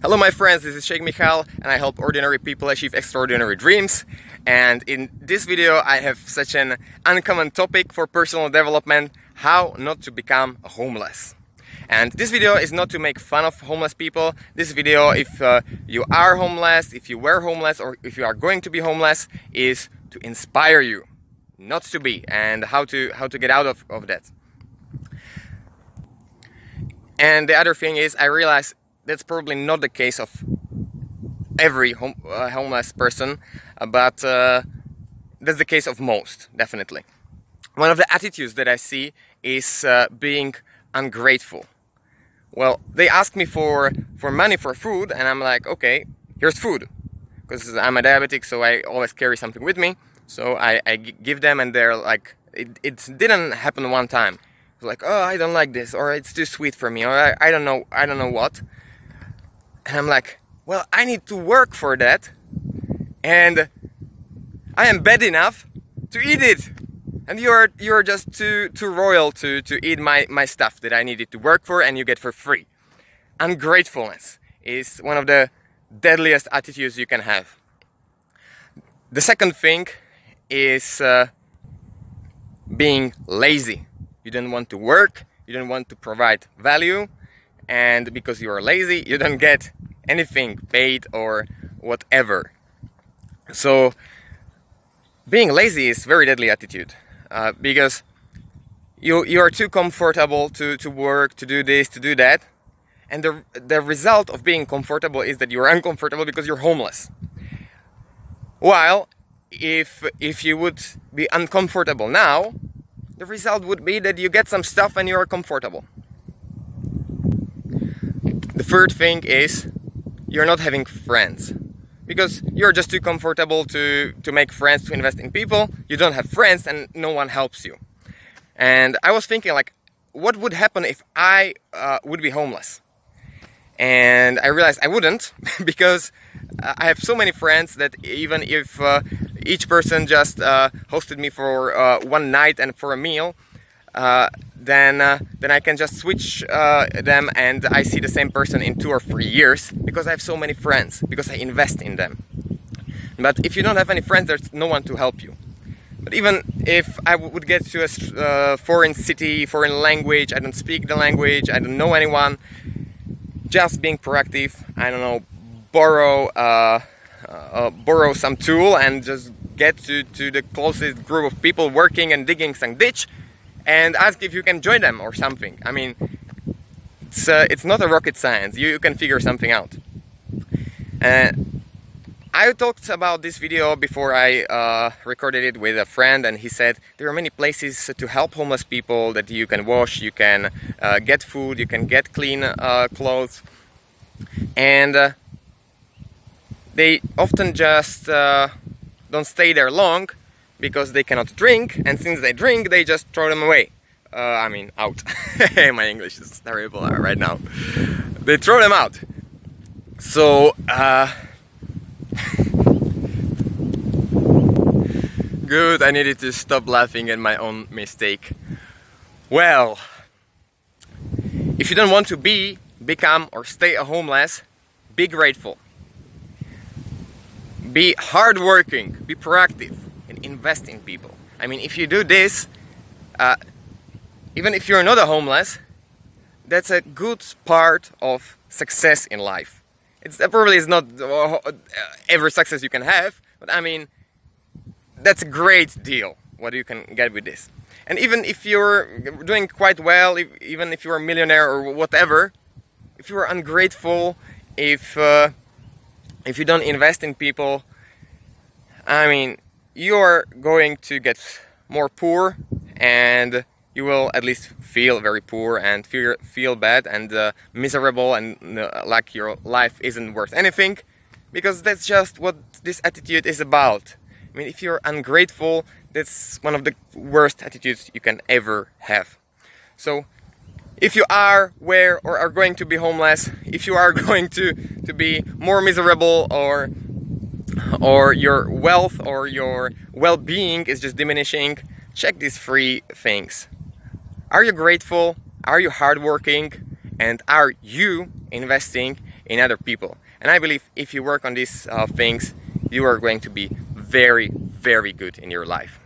Hello my friends, this is Sheikh Michal and I help ordinary people achieve extraordinary dreams. And in this video I have such an uncommon topic for personal development: how not to become homeless. And this video is not to make fun of homeless people. This video, if you are homeless, if you were homeless, or if you are going to be homeless, is to inspire you not to be, and how to get out of that. And the other thing is, I realize that's probably not the case of every homeless person, but that's the case of most, definitely. One of the attitudes that I see is being ungrateful. Well, they ask me for money for food, and I'm like, okay, here's food. Because I'm a diabetic, so I always carry something with me. So I give them, and they're like, it didn't happen one time. It's like, oh, I don't like this, or it's too sweet for me, or I don't know what. And I'm like, well, I need to work for that, and I am bad enough to eat it, and you're just too royal to eat my stuff that I needed to work for and you get for free. Ungratefulness is one of the deadliest attitudes you can have. The second thing is being lazy. You don't want to work, you don't want to provide value, and because you are lazy, you don't get anything paid or whatever. So being lazy is very deadly attitude, because you are too comfortable to work, to do this, to do that, and the result of being comfortable is that you're uncomfortable because you're homeless. While if you would be uncomfortable now, the result would be that you get some stuff and you are comfortable. The third thing is, you're not having friends, because you're just too comfortable to make friends, to invest in people. You don't have friends and no one helps you. And I was thinking, like, what would happen if I would be homeless? And I realized I wouldn't, because I have so many friends that even if each person just hosted me for one night and for a meal, then I can just switch them, and I see the same person in 2 or 3 years, because I have so many friends, because I invest in them. But if you don't have any friends, there's no one to help you. But even if I would get to a foreign city, foreign language, I don't speak the language, I don't know anyone, just being proactive, I don't know, borrow some tool and just get to the closest group of people working and digging some ditch, and ask if you can join them or something. I mean, it's not a rocket science. You can figure something out. I talked about this video before I recorded it with a friend, and he said there are many places to help homeless people that you can wash, you can get food, you can get clean clothes, and they often just don't stay there long, because they cannot drink, and since they drink, they just throw them away. I mean, out. My English is terrible right now. They throw them out. So, good, I needed to stop laughing at my own mistake. Well, if you don't want to become, or stay a homeless, be grateful. Be hardworking, be proactive, and invest in people. I mean, if you do this, even if you're not a homeless, that's a good part of success in life. That probably is not every success you can have, but I mean, that's a great deal what you can get with this. And even if you're doing quite well, even if you're a millionaire or whatever, if you're ungrateful, if you don't invest in people, I mean, you're going to get more poor, and you will at least feel very poor and feel bad and miserable, and like your life isn't worth anything, because that's just what this attitude is about. I mean, if you're ungrateful, that's one of the worst attitudes you can ever have. So if you are, were, or are going to be homeless, if you are going to be more miserable, or your wealth or your well-being is just diminishing, check these 3 things. Are you grateful? Are you hardworking? And are you investing in other people. And I believe if you work on these things, you are going to be very, very good in your life.